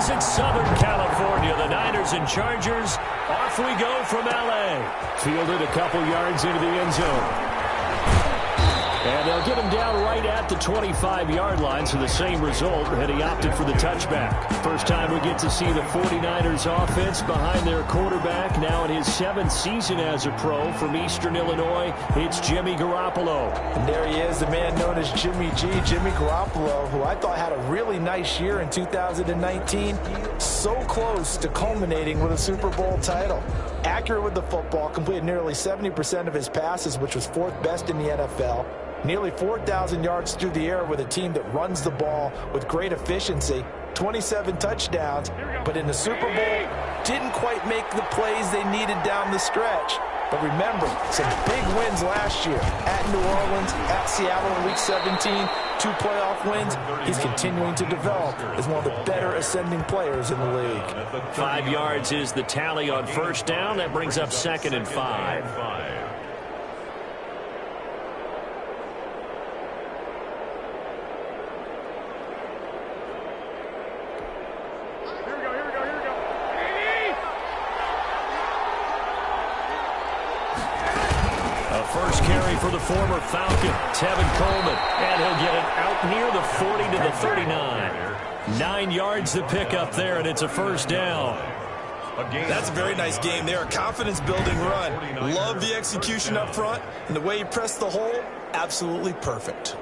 visit Southern California. The Niners and Chargers, off we go from L.A. Fielded a couple yards into the end zone. And they'll get him down right at the 25-yard line, so the same result, and he opted for the touchback. First time we get to see the 49ers offense behind their quarterback, now in his 7th season as a pro from Eastern Illinois. It's Jimmy Garoppolo. And there he is, the man known as Jimmy G, Jimmy Garoppolo, who I thought had a really nice year in 2019. So close to culminating with a Super Bowl title. Accurate with the football, completed nearly 70% of his passes, which was 4th best in the NFL. Nearly 4,000 yards through the air with a team that runs the ball with great efficiency. 27 touchdowns, but in the Super Bowl, didn't quite make the plays they needed down the stretch. But remember, some big wins last year at New Orleans, at Seattle in Week 17, 2 playoff wins. He's continuing to develop as one of the better ascending players in the league. 5 yards is the tally on first down. That brings up 2nd and 5. First carry for the former Falcon, Tevin Coleman, and he'll get it out near the 40 to the 39. 9 yards to pick up there, and it's a first down. That's a very nice game there, a confidence-building run. Love the execution up front, and the way he pressed the hole, absolutely perfect.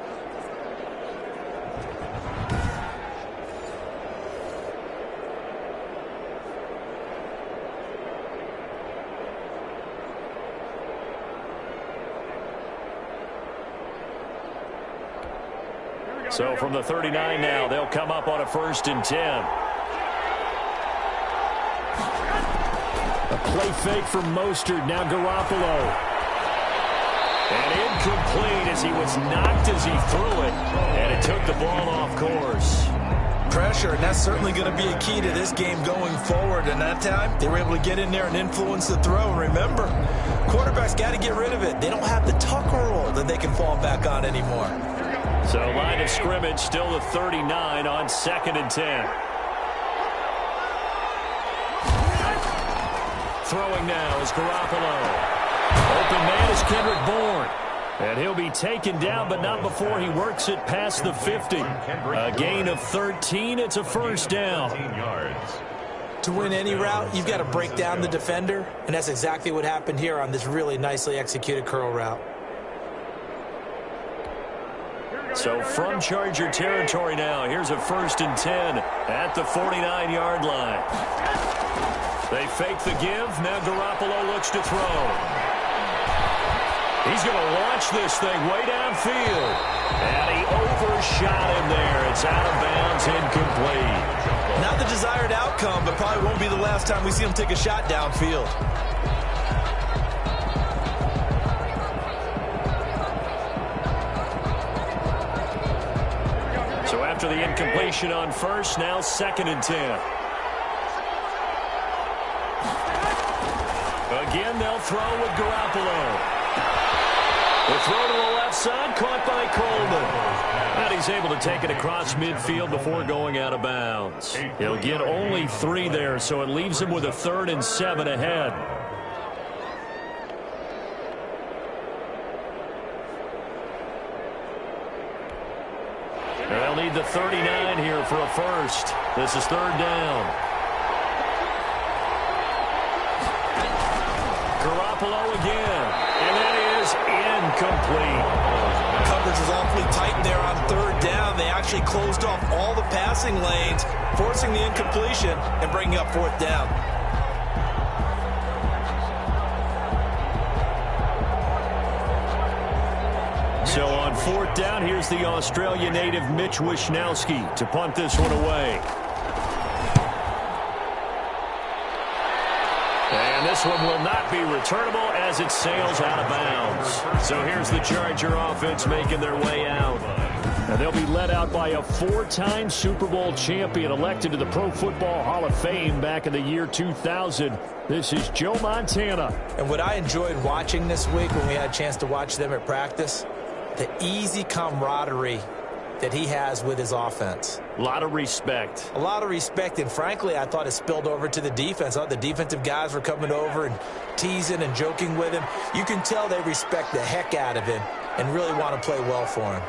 So from the 39 now, they'll come up on a 1st and 10. A play fake from Mostert, now Garoppolo. And incomplete as he was knocked as he threw it. And it took the ball off course. Pressure, and that's certainly going to be a key to this game going forward. And that time, they were able to get in there and influence the throw. And remember, quarterbacks got to get rid of it. They don't have the tuck roll that they can fall back on anymore. So line of scrimmage, still the 39 on 2nd and 10. Throwing now is Garoppolo. Open man is Kendrick Bourne. And he'll be taken down, but not before he works it past the 50. A gain of 13. It's a first down. To win any route, you've got to break down the defender, and that's exactly what happened here on this really nicely executed curl route. So from Charger territory now, here's a 1st and 10 at the 49-yard line. They fake the give. Now Garoppolo looks to throw. He's going to launch this thing way downfield. And he overshot him there. It's out of bounds, incomplete. Not the desired outcome, but probably won't be the last time we see him take a shot downfield. So after the incompletion on 1st, now 2nd and 10. Again, they'll throw with Garoppolo. The throw to the left side, caught by Coleman. And he's able to take it across midfield before going out of bounds. He'll get only 3 there, so it leaves him with a 3rd and 7 ahead. They'll need the 39 here for a first. This is 3rd down. Garoppolo again. And that is incomplete. Coverage was awfully tight there on 3rd down. They actually closed off all the passing lanes, forcing the incompletion and bringing up 4th down. So on 4th down, here's the Australia native Mitch Wishnowsky to punt this one away. And this one will not be returnable as it sails out of bounds. So here's the Charger offense making their way out. And they'll be led out by a 4-time Super Bowl champion elected to the Pro Football Hall of Fame back in the year 2000. This is Joe Montana. And what I enjoyed watching this week when we had a chance to watch them at practice, the easy camaraderie that he has with his offense. A lot of respect. A lot of respect, and frankly, I thought it spilled over to the defense. I thought the defensive guys were coming over and teasing and joking with him. You can tell they respect the heck out of him and really want to play well for him.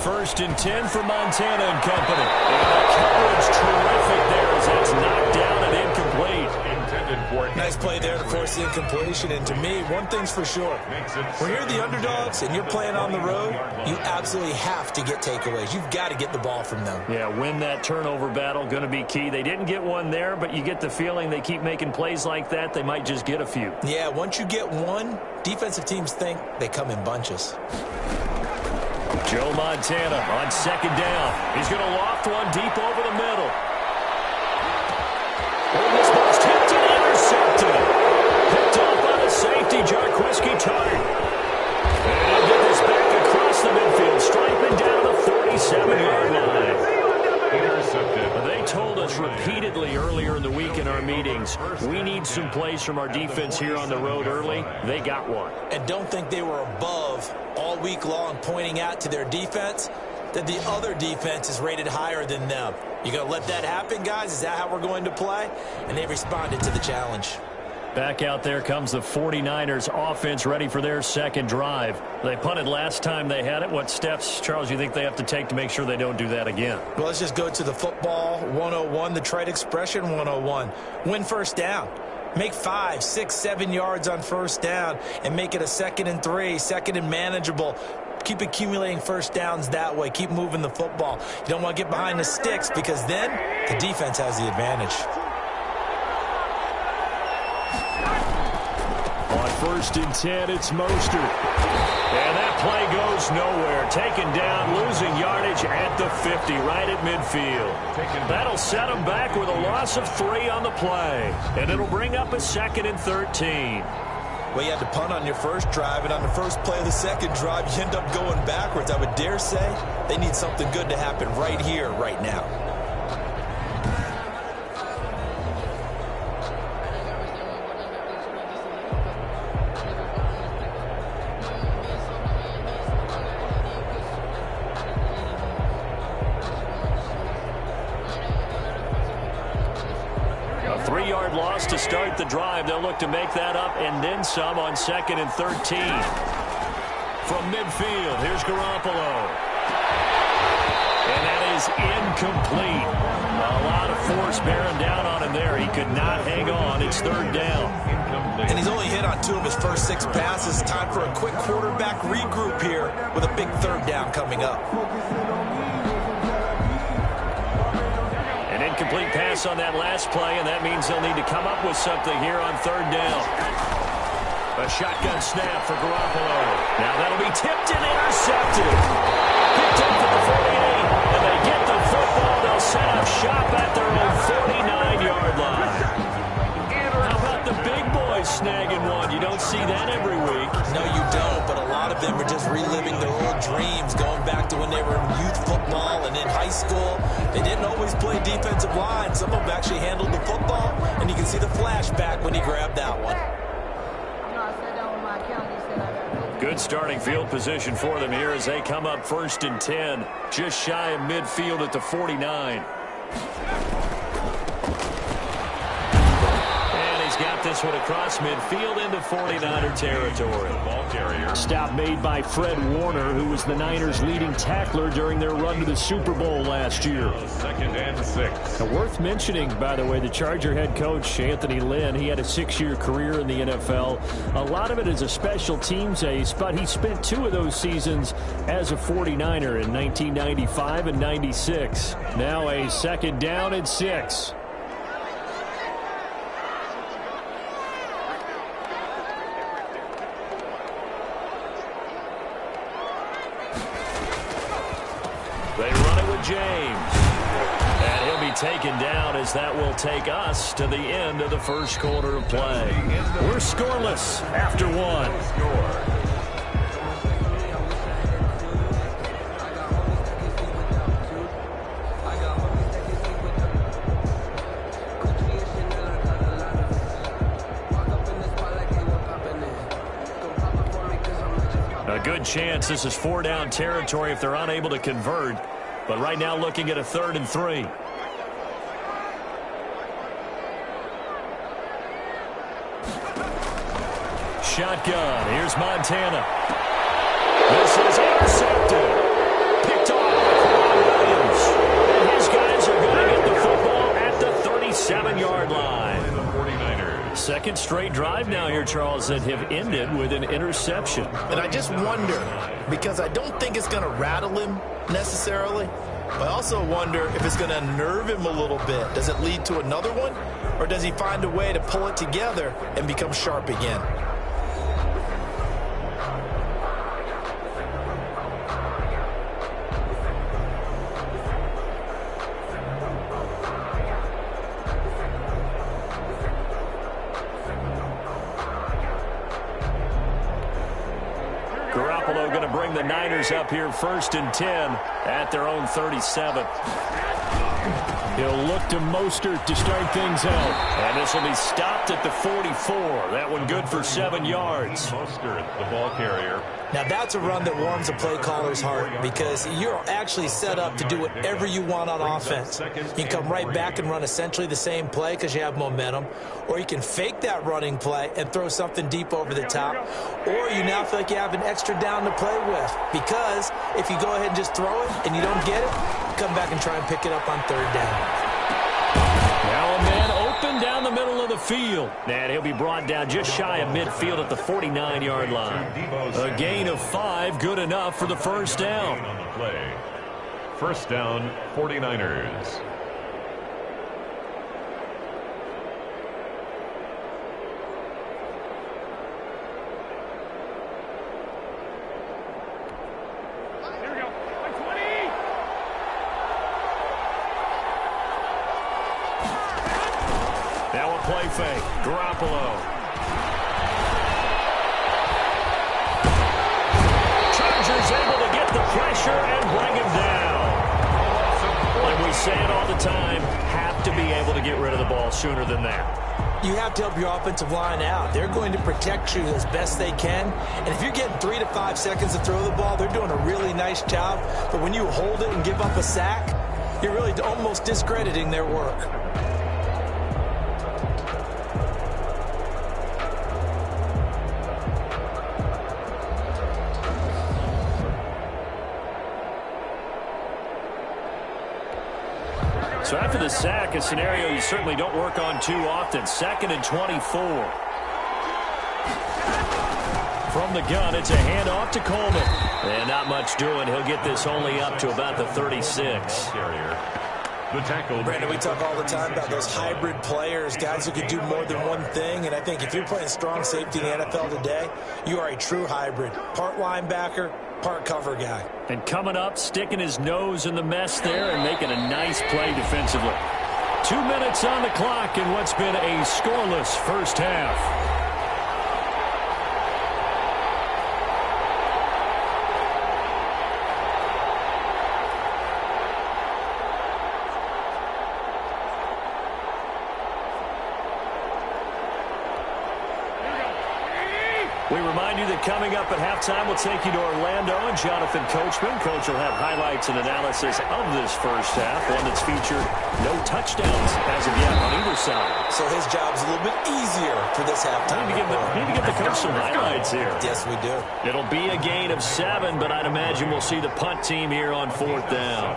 First and 10 for Montana and company. And the coverage terrific there as that's knocked down and incomplete. Nice play there to force the incompletion. And to me, one thing's for sure. When you're the underdogs and you're playing on the road, you absolutely have to get takeaways. You've got to get the ball from them. Yeah, win that turnover battle, going to be key. They didn't get one there, but you get the feeling they keep making plays like that, they might just get a few. Yeah, once you get one, defensive teams think they come in bunches. Joe Montana on second down. He's going to loft one deep over the middle. Oh, this ball's tipped and intercepted. Picked off by the safety, Jarquiski Tart. And he'll get this back across the midfield, striping down the 47-yard line. Intercepted. They told us repeatedly earlier in the week in our meetings, we need some plays from our defense here on the road early. They got one. And don't think they were above all week long pointing out to their defense that the other defense is rated higher than them. You going to let that happen, guys? Is that how we're going to play? And they responded to the challenge. Back out there comes the 49ers offense ready for their second drive. They punted last time they had it. What steps, Charles, you think they have to take to make sure they don't do that again? Well, let's just go to the football 101, the trite expression 101. Win first down. Make 5, 6, 7 yards on first down and make it a 2nd and 3, 2nd and manageable. Keep accumulating first downs that way. Keep moving the football. You don't want to get behind the sticks because then the defense has the advantage. On first and 10, it's Mostert. And that play goes nowhere. Taken down, losing yardage at the 50, right at midfield. That'll set them back with a loss of 3 on the play. And it'll bring up a 2nd and 13. Well, you had to punt on your first drive, and on the first play of the second drive, you end up going backwards. I would dare say they need something good to happen right here, right now. A 3-yard loss to start the drive. They'll look to make that up and then some on 2nd and 13. From midfield, here's Garoppolo. And that is incomplete. A lot of force bearing down on him there. He could not hang on. It's 3rd down. And he's only hit on 2 of his first 6 passes. Time for a quick quarterback regroup here with a big 3rd down coming up. An incomplete pass on that last play, and that means they'll need to come up with something here on 3rd down. A shotgun snap for Garoppolo. Now that'll be tipped and intercepted. Picked up at the 48, and they get the football. They'll set up shop at their own 49-yard line. How about the big boys snagging one? You don't see that every week. No, you don't, but a lot of them are just reliving their old dreams, going back to when they were in youth football and in high school. They didn't always play defensive line. Some of them actually handled the football, and you can see the flashback when he grabbed that one. Good starting field position for them here as they come up 1st and 10, just shy of midfield at the 49. Got this one across midfield into 49er territory. Stop made by Fred Warner, who was the Niners' leading tackler during their run to the Super Bowl last year. 2nd and 6. Now, worth mentioning, by the way, the Charger head coach, Anthony Lynn, he had a 6-year career in the NFL. A lot of it is a special teams ace, but he spent 2 of those seasons as a 49er in 1995 and 96. Now a 2nd down and 6. They run it with James. And he'll be taken down as that will take us to the end of the first quarter of play. We're scoreless after 1. good chance this is 4-down territory if they're unable to convert. But right now looking at a 3rd and 3. Shotgun. Here's Montana. This is intercepted. Picked off by Williams. And his guys are going to get the football at the 37-yard line. The 49ers. Second straight drive now here, Charles, that have ended with an interception. And I just wonder, because I don't think it's going to rattle him necessarily, but I also wonder if it's going to nerve him a little bit. Does it lead to another one? Or does he find a way to pull it together and become sharp again? Garoppolo going to bring the Niners up here 1st and 10 at their own 37. He'll look to Mostert to start things out. And this will be stopped at the 44. That one good for 7 yards. Mostert, the ball carrier. Now that's a run that warms a play caller's heart because you're actually set up to do whatever you want on offense. You can come right back and run essentially the same play because you have momentum, or you can fake that running play and throw something deep over the top, or you now feel like you have an extra down to play with because if you go ahead and just throw it and you don't get it, come back and try and pick it up on 3rd down. Now a man open down the middle of the field. And he'll be brought down just shy of midfield at the 49-yard line. A gain of 5, good enough for the 1st down. On the play. 1st down, 49ers. Play fake. Garoppolo. Chargers able to get the pressure and bring him down. And we say it all the time, have to be able to get rid of the ball sooner than that. You have to help your offensive line out. They're going to protect you as best they can. And if you're getting 3 to 5 seconds to throw the ball, they're doing a really nice job. But when you hold it and give up a sack, you're really almost discrediting their work. So after the sack, a scenario you certainly don't work on too often. 2nd and 24. From the gun, it's a handoff to Coleman. And not much doing. He'll get this only up to about the 36. The tackle. Brandon, we talk all the time about those hybrid players, guys who can do more than one thing. And I think if you're playing strong safety in the NFL today, you are a true hybrid. Part linebacker, part cover guy. And coming up, sticking his nose in the mess there and making a nice play defensively. 2 minutes on the clock in what's been a scoreless 1st half. We remind you that coming up at halftime, we'll take you to Orlando and Jonathan Coachman. Coach will have highlights and analysis of this 1st half, one that's featured no touchdowns as of yet on either side. So his job's a little bit easier for this halftime. Need to give the coach some highlights here. Yes, we do. It'll be a gain of 7, but I'd imagine we'll see the punt team here on 4th down.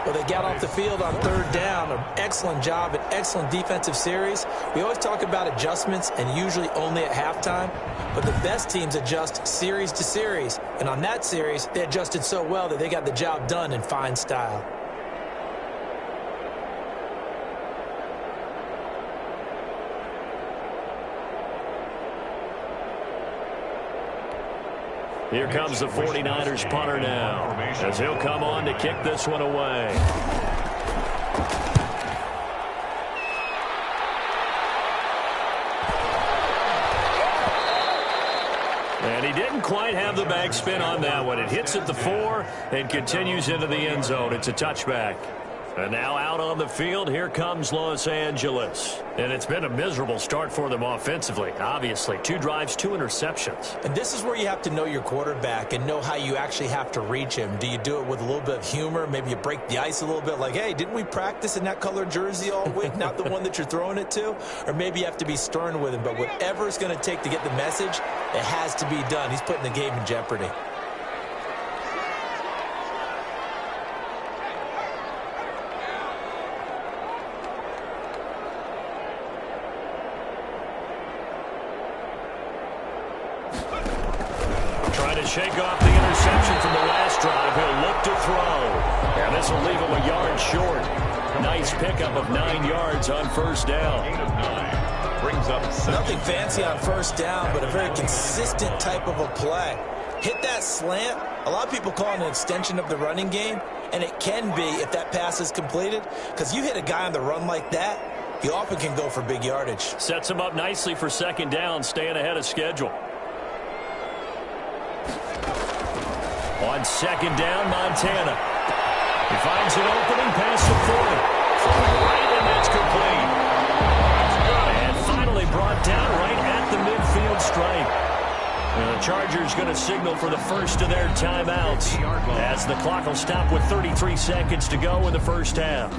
Well, they got off the field on 3rd down. An excellent job, an excellent defensive series. We always talk about adjustments and usually only at halftime. But the best teams adjust series to series. And on that series, they adjusted so well that they got the job done in fine style. Here comes the 49ers punter now, as he'll come on to kick this one away. And he didn't quite have the backspin on that one. It hits at the 4 and continues into the end zone. It's a touchback. And now out on the field, here comes Los Angeles. And it's been a miserable start for them offensively. Obviously, 2 drives, 2 interceptions. And this is where you have to know your quarterback and know how you actually have to reach him. Do you do it with a little bit of humor? Maybe you break the ice a little bit like, hey, didn't we practice in that colored jersey all week? Not the one that you're throwing it to? Or maybe you have to be stern with him. But whatever it's going to take to get the message, it has to be done. He's putting the game in jeopardy. Shake off the interception from the last drive. He'll look to throw. And this will leave him a yard short. Nice pickup of 9 yards on first down. Gain of 9. Brings up 7. Nothing fancy on first down, but a very consistent type of a play. Hit that slant. A lot of people call it an extension of the running game, and it can be if that pass is completed, because you hit a guy on the run like that, he often can go for big yardage. Sets him up nicely for second down, staying ahead of schedule. On second down, Montana. He finds an opening past the 40. Right, and that's complete. And finally brought down right at the midfield stripe. And the Chargers going to signal for the first of their timeouts as the clock will stop with 33 seconds to go in the first half.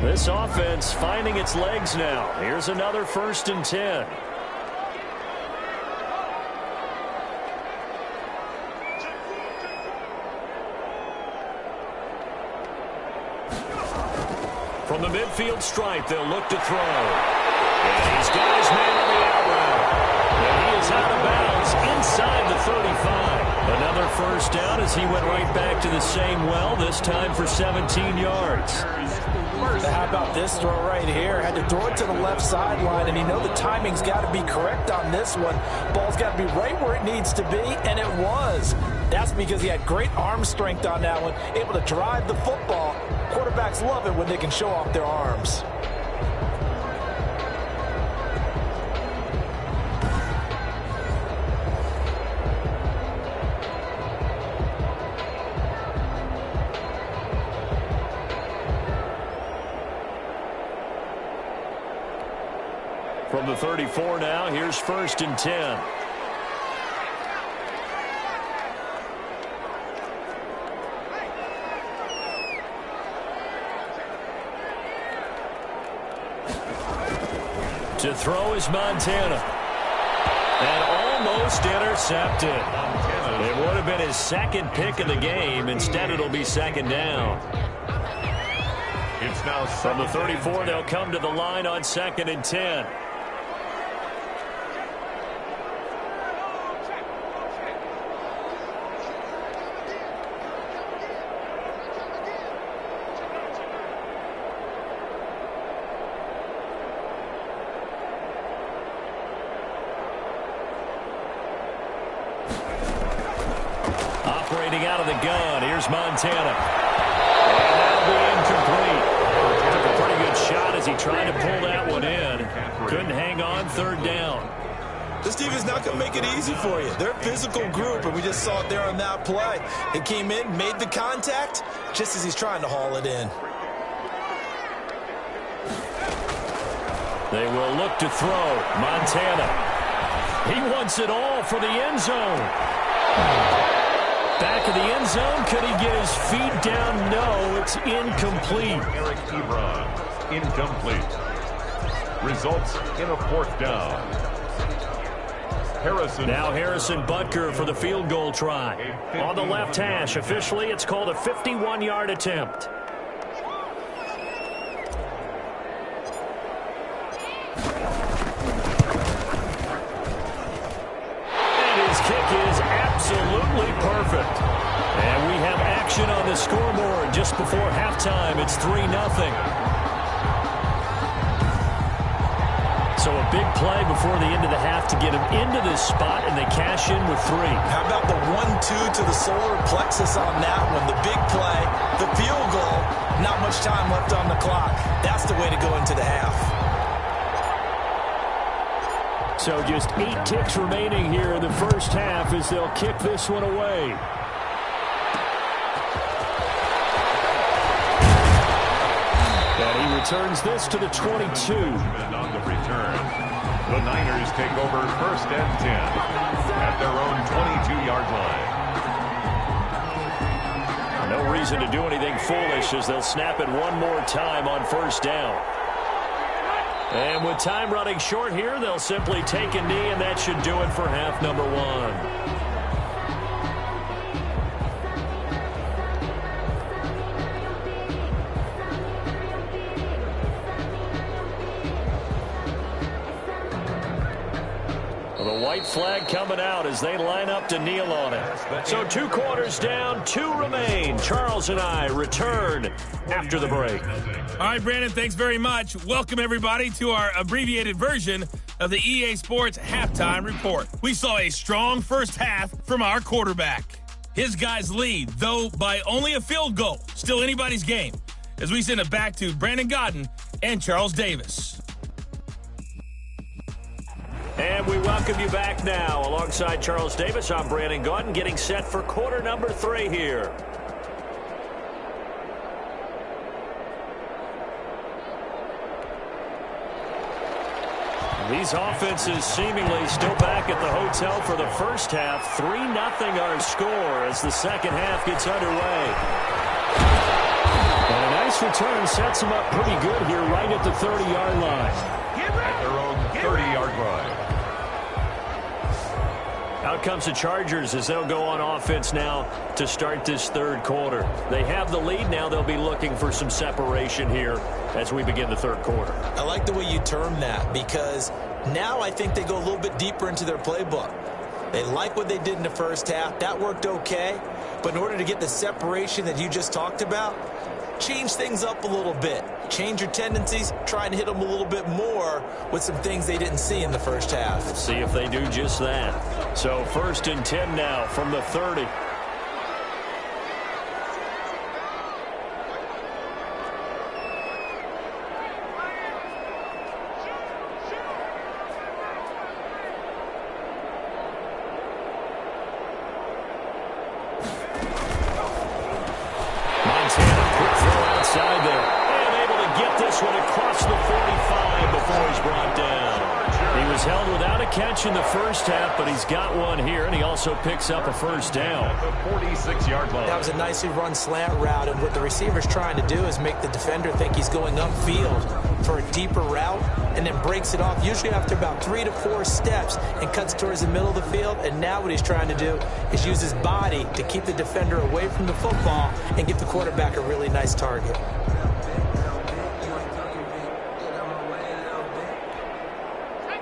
This offense finding its legs now. Here's another 1st and 10. From the midfield stripe, they'll look to throw. And he's got his man on the out route. And he is out of bounds inside the 35. Another first down as he went right back to the same well, this time for 17 yards. How about this throw right here? Had to throw it to the left sideline, and you know the timing's got to be correct on this one. Ball's got to be right where it needs to be, and it was. That's because he had great arm strength on that one, able to drive the football. Quarterbacks love it when they can show off their arms. From the 34 now, here's 1st and 10. To throw is Montana. And almost intercepted. It would have been his second pick of the game. Instead, it'll be second down. It's now from the 34, they'll come to the line on 2nd and 10. Operating out of the gun, here's Montana. And that'll be incomplete. Took a pretty good shot as he tried to pull that one in. Couldn't hang on, 3rd down. This team is not going to make it easy for you. They're a physical group, and we just saw it there on that play. It came in, made the contact, just as he's trying to haul it in. They will look to throw. Montana. He wants it all for the end zone. Back of the end zone. Could he get his feet down? No, it's incomplete. Eric Ebron, incomplete. Results in a 4th down. Now Harrison Butker for the field goal try. On the left hash, officially it's called a 51-yard attempt. And his kick is absolutely perfect. And we have action on the scoreboard just before halftime. It's 3-0. So a big play before the end of the half to get him into this spot, and they cash in with 3. How about the 1-2 to the solar plexus on that one? The big play, the field goal, not much time left on the clock. That's the way to go into the half. So just 8 ticks remaining here in the first half as they'll kick this one away. returns this to the 22. And on the return, the Niners take over 1st and 10 at their own 22-yard line. No reason to do anything foolish as they'll snap it one more time on 1st down. And with time running short here, they'll simply take a knee, and that should do it for half number 1. White flag coming out as they line up to kneel on it. So 2 quarters down, 2 remain. Charles and I return after the break. All right, Brandon, thanks very much. Welcome, everybody, to our abbreviated version of the EA Sports Halftime Report. We saw a strong first half from our quarterback. His guys lead, though by only a field goal. Still anybody's game. As we send it back to Brandon Godden and Charles Davis. And we welcome you back now. Alongside Charles Davis, I'm Brandon Gaudin, getting set for quarter number 3 here. These offenses seemingly still back at the hotel for the first half. 3-0 our score as the second half gets underway. And a nice return sets them up pretty good here right at the 30-yard line. At their own 30-yard line. Out comes the Chargers as they'll go on offense now to start this third quarter. They have the lead now. They'll be looking for some separation here as we begin the third quarter. I like the way you term that because now I think they go a little bit deeper into their playbook. They like what they did in the first half. That worked okay. But in order to get the separation that you just talked about, change things up a little bit. Change your tendencies. Try and hit them a little bit more with some things they didn't see in the first half. See if they do just that. So 1st and 10 now from the 30. In the first half, but he's got one here, and he also picks up a first down. At the 46-yard line. That was a nicely run slant route, and what the receiver's trying to do is make the defender think he's going upfield for a deeper route, and then breaks it off, usually after about 3 to 4 steps, and cuts towards the middle of the field. And now what he's trying to do is use his body to keep the defender away from the football and give the quarterback a really nice target.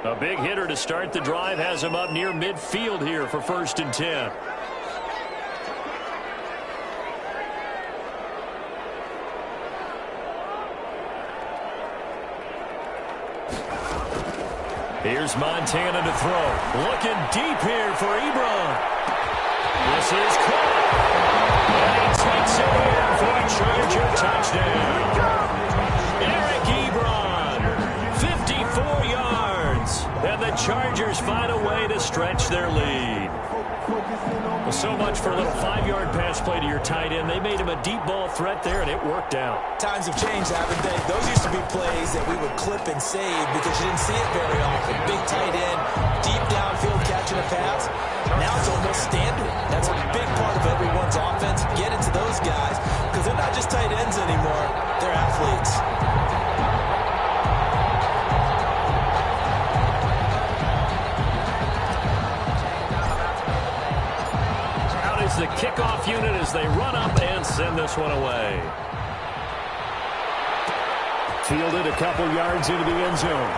A big hitter to start the drive has him up near midfield here for 1st and 10. Here's Montana to throw. Looking deep here for Ebron. This is caught. And he takes it in for a Charger touchdown. Eric Ebron, 54 yards. And the Chargers find a way to stretch their lead. Well, so much for a little 5-yard pass play to your tight end. They made him a deep ball threat there, and it worked out. Times have changed, haven't they? Those used to be plays that we would clip and save because you didn't see it very often. Big tight end, deep downfield catching a pass. Now it's almost standard. That's a big part of everyone's offense. Get it to those guys because they're not just tight ends anymore. They're athletes. The kickoff unit as they run up and send this one away. Fielded a couple yards into the end zone.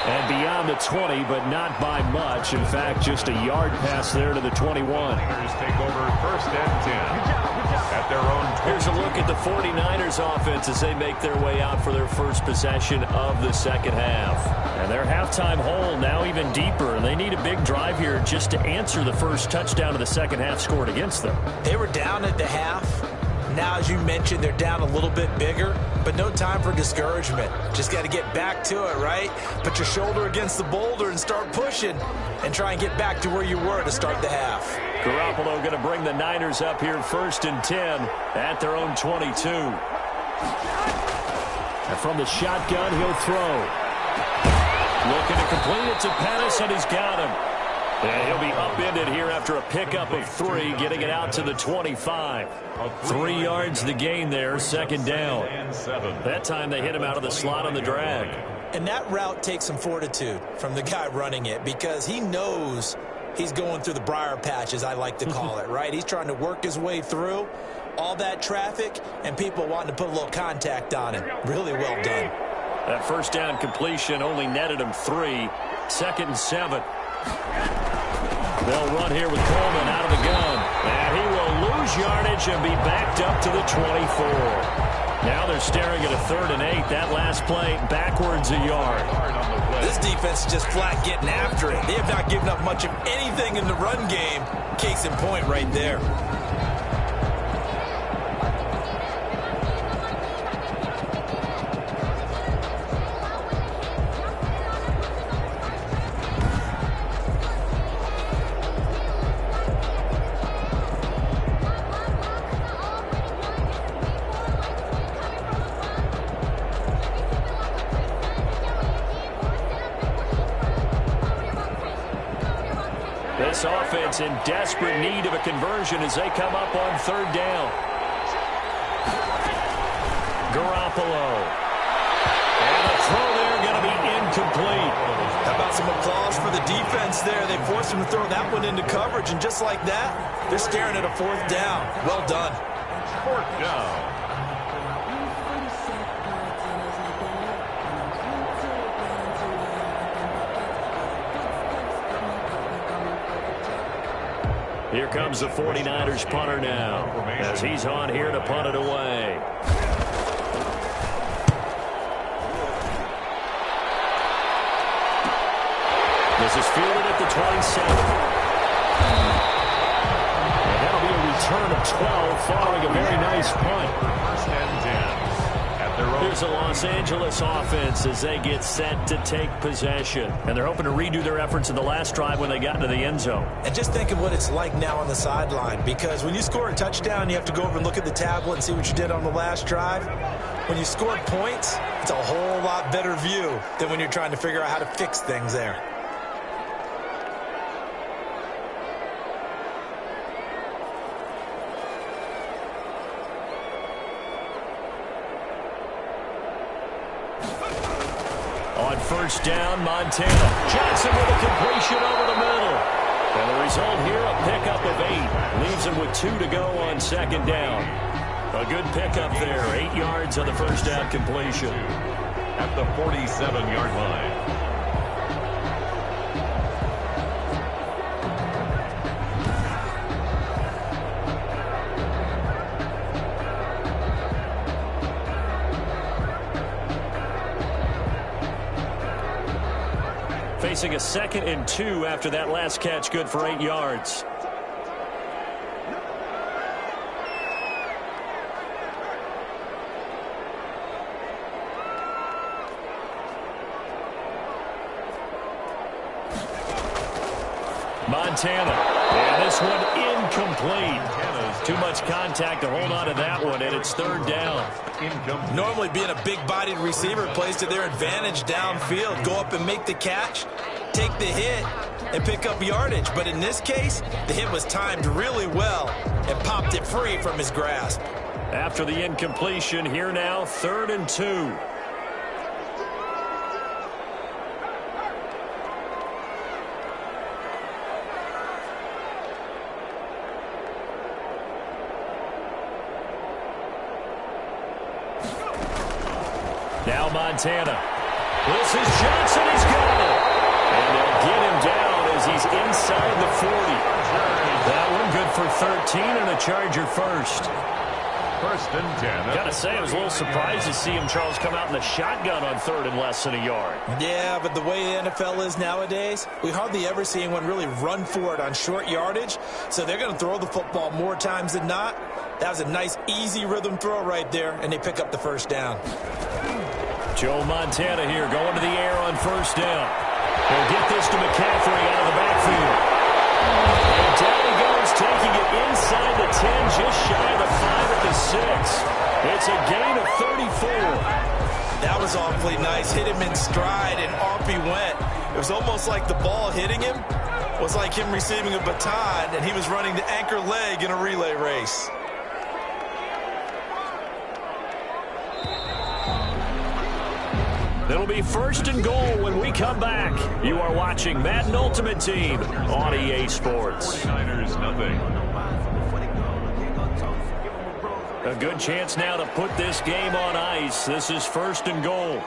And beyond the 20, but not by much. In fact, just a yard pass there to the 21. Niners take over 1st and 10 at their own 20. Here's a look at the 49ers offense as they make their way out for their first possession of the second half. And their halftime hole now even deeper, and they need a big drive here just to answer the first touchdown of the second half scored against them. They were down at the half. Now, as you mentioned, they're down a little bit bigger, but no time for discouragement. Just got to get back to it, right? Put your shoulder against the boulder and start pushing and try and get back to where you were to start the half. Garoppolo going to bring the Niners up here 1st and 10 at their own 22. And from the shotgun, he'll throw. Looking to complete it to Pettis, and he's got him. And he'll be upended here after a pickup of 3, getting it out to the 25. 3 yards the gain there, second down. That time they hit him out of the slot on the drag. And that route takes some fortitude from the guy running it because he knows he's going through the briar patch, as I like to call it, right? He's trying to work his way through all that traffic and people wanting to put a little contact on him. Really well done. That first down completion only netted him 3. Second and 7. They'll run here with Coleman out of the gun. And he will lose yardage and be backed up to the 24. Now they're staring at a 3rd and 8. That last play backwards a yard. This defense is just flat getting after it. They have not given up much of anything in the run game. Case in point right there. This offense in desperate need of a conversion as they come up on 3rd down. Garoppolo. And the throw there going to be incomplete. How about some applause for the defense there? They forced him to throw that one into coverage, and just like that, they're staring at a 4th down. Well done. 4th down. Here comes the 49ers punter now as he's on here to punt it away. This is fielded at the 27. And that'll be a return of 12 following a very nice punt. 1st and 10. Here's the Los Angeles offense as they get set to take possession. And they're hoping to redo their efforts in the last drive when they got into the end zone. And just think of what it's like now on the sideline, because when you score a touchdown, you have to go over and look at the tablet and see what you did on the last drive. When you score points, it's a whole lot better view than when you're trying to figure out how to fix things there. On 1st down, Montana. Johnson with a completion over the middle. And the result here, a pickup of 8. Leaves him with 2 to go on 2nd down. A good pickup there. 8 yards on the 1st down completion. At the 47-yard line. Facing a 2nd and 2 after that last catch, good for 8 yards. Montana. And this one incomplete. Too much contact to hold on to that one, and it's 3rd down. Normally being a big-bodied receiver plays to their advantage downfield. Go up and make the catch, take the hit, and pick up yardage. But in this case, the hit was timed really well and popped it free from his grasp. After the incompletion, here now, 3rd and 2. Now Montana. This is Johnson. He's got it. And they'll get him down as he's inside the 40. That one good for 13 and a Charger first. 1st and 10. Gotta say, I was a little surprised to see him, Charles, come out in the shotgun on 3rd and less than a yard. Yeah, but the way the NFL is nowadays, we hardly ever see anyone really run for it on short yardage. So they're going to throw the football more times than not. That was a nice, easy rhythm throw right there, and they pick up the 1st down. Joe Montana here going to the air on 1st down. He'll get this to McCaffrey out of the backfield. And down he goes, taking it inside the 10, just shy of the 5 at the 6. It's a gain of 34. That was awfully nice. Hit him in stride, and off he went. It was almost like the ball hitting him was like him receiving a baton, and he was running the anchor leg in a relay race. It'll be 1st and goal when we come back. You are watching Madden Ultimate Team on EA Sports. 49ers nothing. A good chance now to put this game on ice. This is 1st and goal.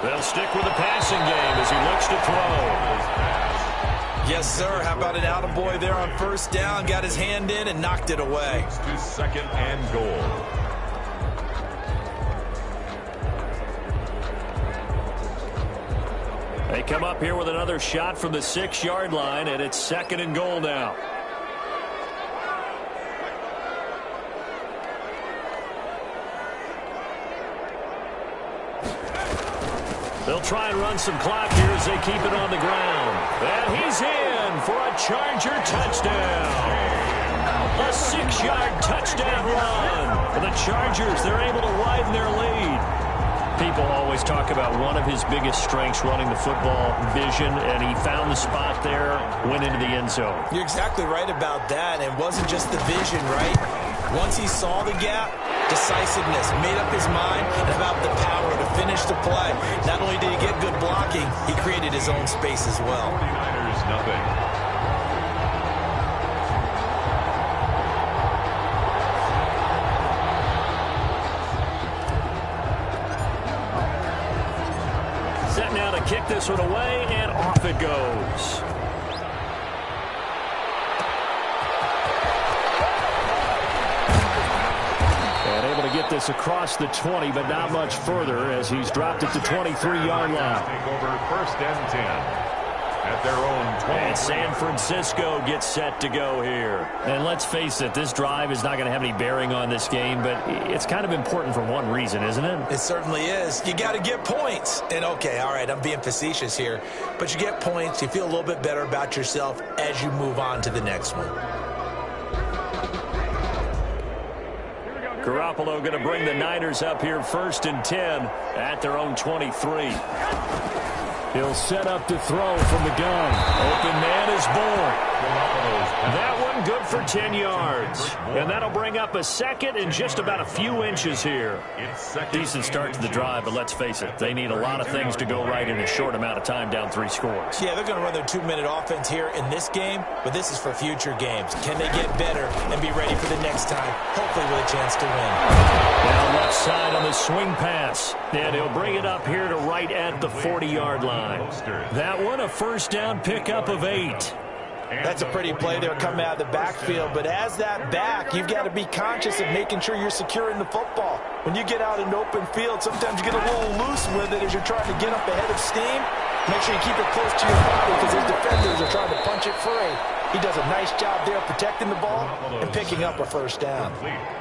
They'll stick with the passing game as he looks to throw. Yes, sir. How about an attaboy there on 1st down? Got his hand in and knocked it away. To 2nd and goal. They come up here with another shot from the 6-yard line, and it's 2nd and goal now. They'll try and run some clock here as they keep it on the ground. And he's in for a Charger touchdown. A 6-yard touchdown run. For the Chargers, they're able to widen their lead. People always talk about one of his biggest strengths running the football, vision, and he found the spot there, went into the end zone. You're exactly right about that. It wasn't just the vision, right? Once he saw the gap, decisiveness, made up his mind, and about the power to finish the play. Not only did he get good blocking, he created his own space as well. 49ers nothing. Set now to kick this one away, and off it goes. Get this across the 20, but not much further as he's dropped it to 23-yard line. Take over 1st and 10 at their own 20. And San Francisco gets set to go here. And let's face it, this drive is not going to have any bearing on this game, but it's kind of important for one reason, isn't it? It certainly is. You got to get points. And okay, all right, I'm being facetious here, but you get points, you feel a little bit better about yourself as you move on to the next one. Garoppolo going to bring the Niners up here 1st and 10 at their own 23. He'll set up to throw from the gun. Open man is born. That one good for 10 yards. And that'll bring up a 2nd and just about a few inches here. Decent start to the drive, but let's face it, they need a lot of things to go right in a short amount of time down 3 scores. Yeah, they're going to run their 2-minute offense here in this game, but this is for future games. Can they get better and be ready for the next time, hopefully with a chance to win? Down left side on the swing pass. And he'll bring it up here to right at the 40-yard line. That one, a 1st down pickup of 8. That's a pretty play there coming out of the backfield, but as that back, you've got to be conscious of making sure you're securing the football. When you get out in open field, sometimes you get a little loose with it as you're trying to get up ahead of steam. Make sure you keep it close to your body because his defenders are trying to punch it free. He does a nice job there protecting the ball and picking up a 1st down.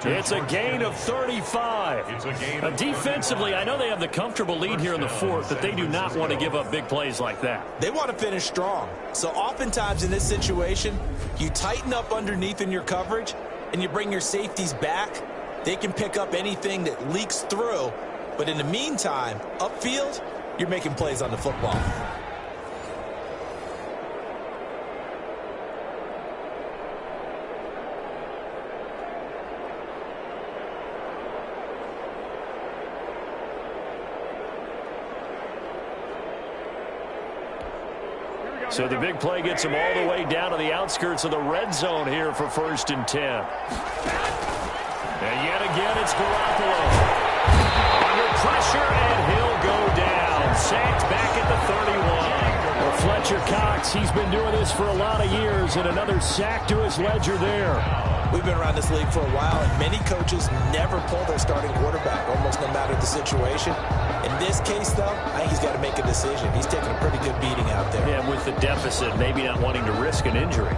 It's a gain of 35. Defensively, I know they have the comfortable lead here in the 4th, but they do not want to give up big plays like that. They want to finish strong. So oftentimes in this situation, you tighten up underneath in your coverage and you bring your safeties back. They can pick up anything that leaks through. But in the meantime, upfield, you're making plays on the football. So the big play gets him all the way down to the outskirts of the red zone here for 1st and 10. And yet again, it's Garoppolo. Under pressure, and he'll go down. Sacked back at the 31. Well, Fletcher Cox, he's been doing this for a lot of years, and another sack to his ledger there. We've been around this league for a while, and many coaches never pull their starting quarterback, almost no matter the situation. In this case, though, I think he's got to make a decision. He's taking a pretty good beating out there. Yeah, with the deficit, maybe not wanting to risk an injury.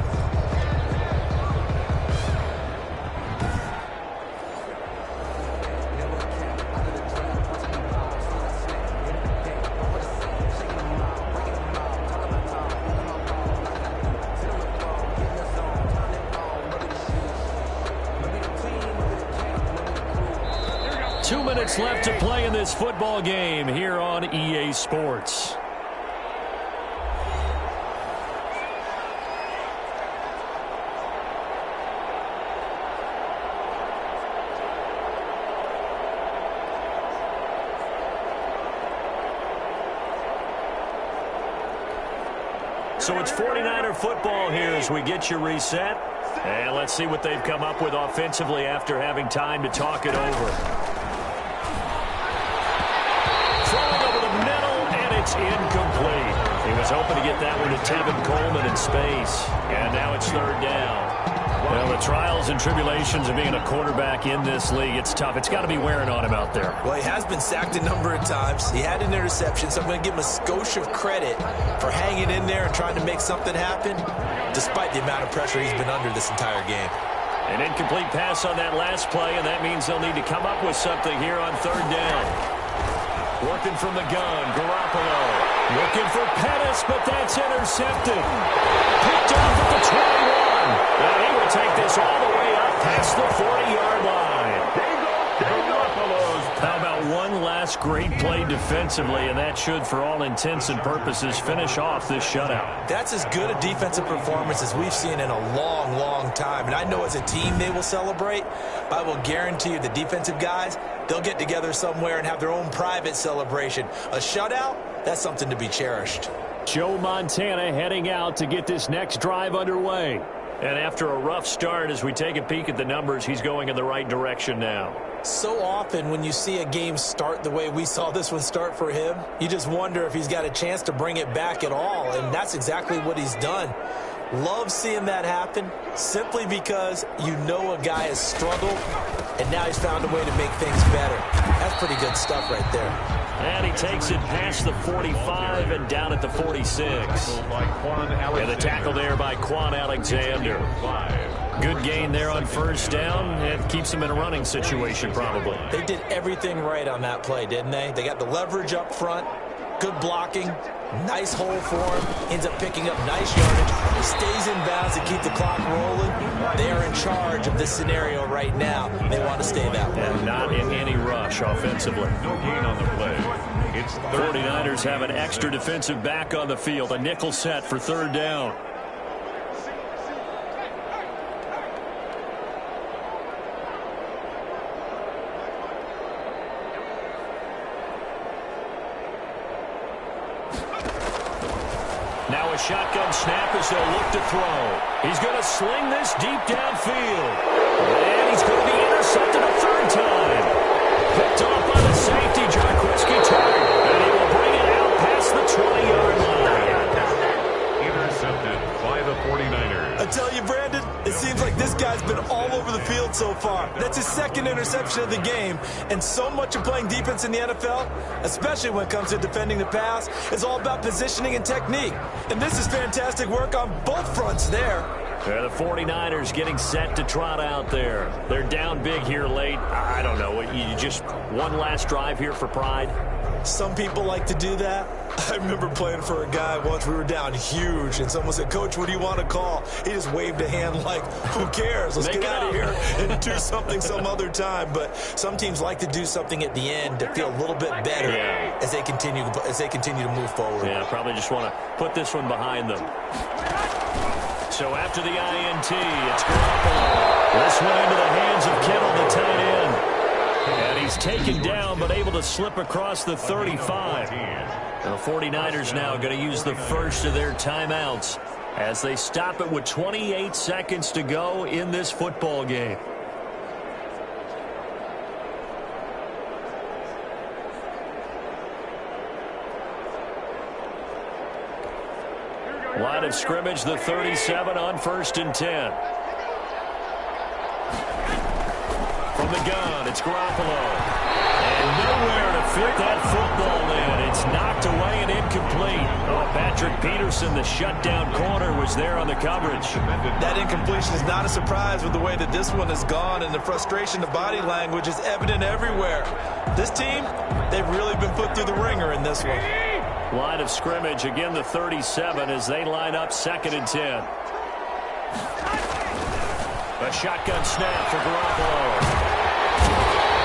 minutes left to play in this football game here on EA Sports. So it's 49er football here as we get you reset. And let's see what they've come up with offensively after having time to talk it over. Throwing over the middle, and it's incomplete. He was hoping to get that one to Tevin Coleman in space. And now it's third down. Well, the trials and tribulations of being a quarterback in this league, it's tough. It's got to be wearing on him out there. Well, he has been sacked a number of times. He had an interception, so I'm going to give him a skosh of credit for hanging in there and trying to make something happen, despite the amount of pressure he's been under this entire game. An incomplete pass on that last play, and that means they'll need to come up with something here on third down. Working from the gun, Garoppolo. Looking for Pettis, but that's intercepted. Picked off at the 21. And he will take this all the way up past the 40-yard line. How about one last great play defensively, and that should, for all intents and purposes, finish off this shutout. That's as good a defensive performance as we've seen in a long, long time. And I know as a team they will celebrate, but I will guarantee you the defensive guys, they'll get together somewhere and have their own private celebration. A shutout, that's something to be cherished. Joe Montana heading out to get this next drive underway. And after a rough start, as we take a peek at the numbers, he's going in the right direction now. So often when you see a game start the way we saw this one start for him, you just wonder if he's got a chance to bring it back at all, and that's exactly what he's done. Love seeing that happen simply because you know a guy has struggled, and now he's found a way to make things better. That's pretty good stuff right there. And he takes it past the 45 and down at the 46. And the tackle there by Quan Alexander. Good gain there on first down. It keeps him in a running situation probably. They did everything right on that play, didn't they? They got the leverage up front, good blocking, nice hole for him, ends up picking up nice yardage, stays in bounds to keep the clock rolling. They are in charge of this scenario right now. They want to stay that way. And not in any rush offensively. No gain on the play. It's 49ers have an extra defensive back on the field, a nickel set for third down. Now a shotgun snap as they'll look to throw. He's going to sling this deep downfield. And he's going to be intercepted a third time. Picked off by the safety, Jarquiski Tartt. And he will bring it out past the 20-yard line. intercepted by the 49ers. I tell you, Brandon, it seems like this guy's been all over the field so far. That's his second interception of the game, and so much of playing defense in the NFL, especially when it comes to defending the pass, is all about positioning and technique. And this is fantastic work on both fronts there. Yeah, the 49ers getting set to trot out there. They're down big here late. I don't know. You just one last drive here for pride? Some people like to do that. I remember playing for a guy once. We were down huge, and someone said, "Coach, what do you want to call?" He just waved a hand like, who cares? Let's get out of here and do something some other time. But some teams like to do something at the end to feel a little bit better as they continue to move forward. Yeah, probably just want to put this one behind them. So after the INT, it's Garoppolo. This one into the hands of Kittle, the tight end. And he's taken down, but able to slip across the 35. And the 49ers now going to use the first of their timeouts as they stop it with 28 seconds to go in this football game. Line of scrimmage, the 37 on 1st and 10. From the gun, it's Garoppolo. And nowhere to fit that football in. It's knocked away and incomplete. Oh, Patrick Peterson, the shutdown corner, was there on the coverage. That incompletion is not a surprise with the way that this one has gone, and the frustration, the body language is evident everywhere. This team, they've really been put through the ringer in this one. Line of scrimmage, again the 37 as they line up 2nd and 10. A shotgun snap for Garoppolo.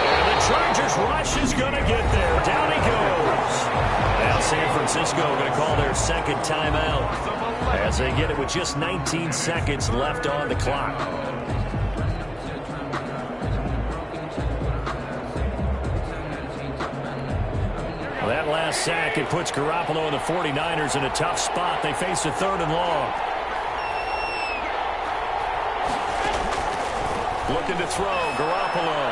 And the Chargers rush is going to get there. Down he goes. Now San Francisco going to call their second timeout as they get it with just 19 seconds left on the clock. Well, that last sack, it puts Garoppolo and the 49ers in a tough spot. They face a 3rd and long. Looking to throw, Garoppolo.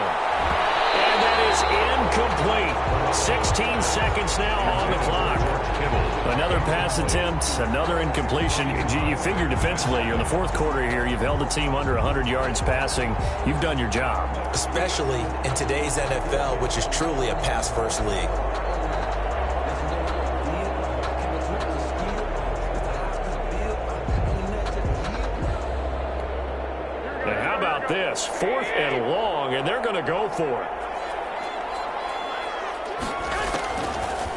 And that is incomplete. 16 seconds now on the clock. Another pass attempt, another incompletion. You figure defensively, you're in the 4th quarter here. You've held the team under 100 yards passing. You've done your job. Especially in today's NFL, which is truly a pass-first league. This 4th and long, and they're going to go for it.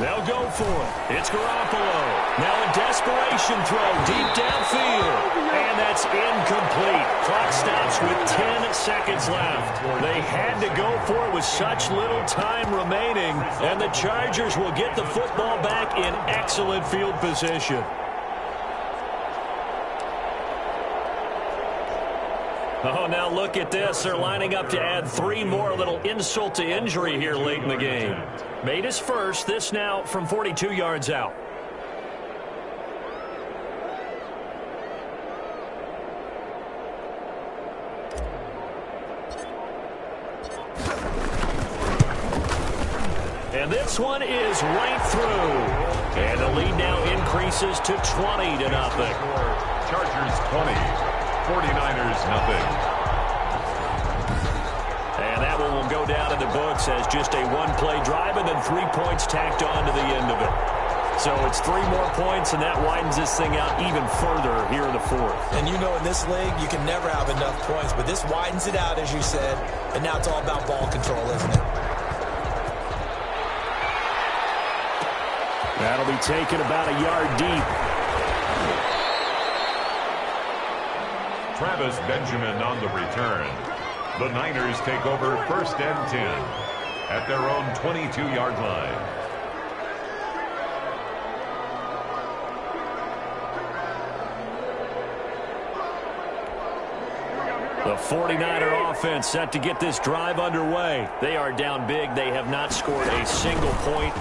They'll go for it. It's Garoppolo. Now a desperation throw deep downfield, and that's incomplete. Clock stops with 10 seconds left. They had to go for it with such little time remaining, and the Chargers will get the football back in excellent field position. Oh, now look at this. They're lining up to add 3 more. A little insult to injury here late in the game. Made his first. This now from 42 yards out. And this one is right through. And the lead now increases to 20-0. Chargers 20. 49ers nothing. And that one will go down in the books as just a 1-play drive and then 3 points tacked on to the end of it. So it's 3 more points, and that widens this thing out even further here in the 4th. And you know in this league, you can never have enough points, but this widens it out, as you said, and now it's all about ball control, isn't it? That'll be taken about a yard deep. Travis Benjamin on the return. The Niners take over 1st and 10 at their own 22-yard line. The 49er offense set to get this drive underway. They are down big. They have not scored a single point.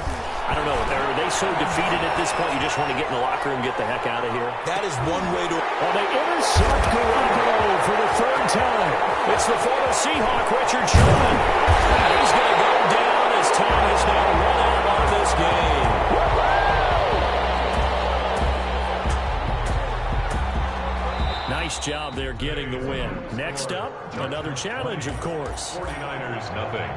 I don't know. Are they so defeated at this point you just want to get in the locker room and get the heck out of here? That is one way to... Well, they intercept Garoppolo for the 3rd time. It's the former Seahawk, Richard Sherman. And he's going to go down as time has now run out on this game. Nice job there getting the win. Next up, another challenge, of course. 49ers nothing.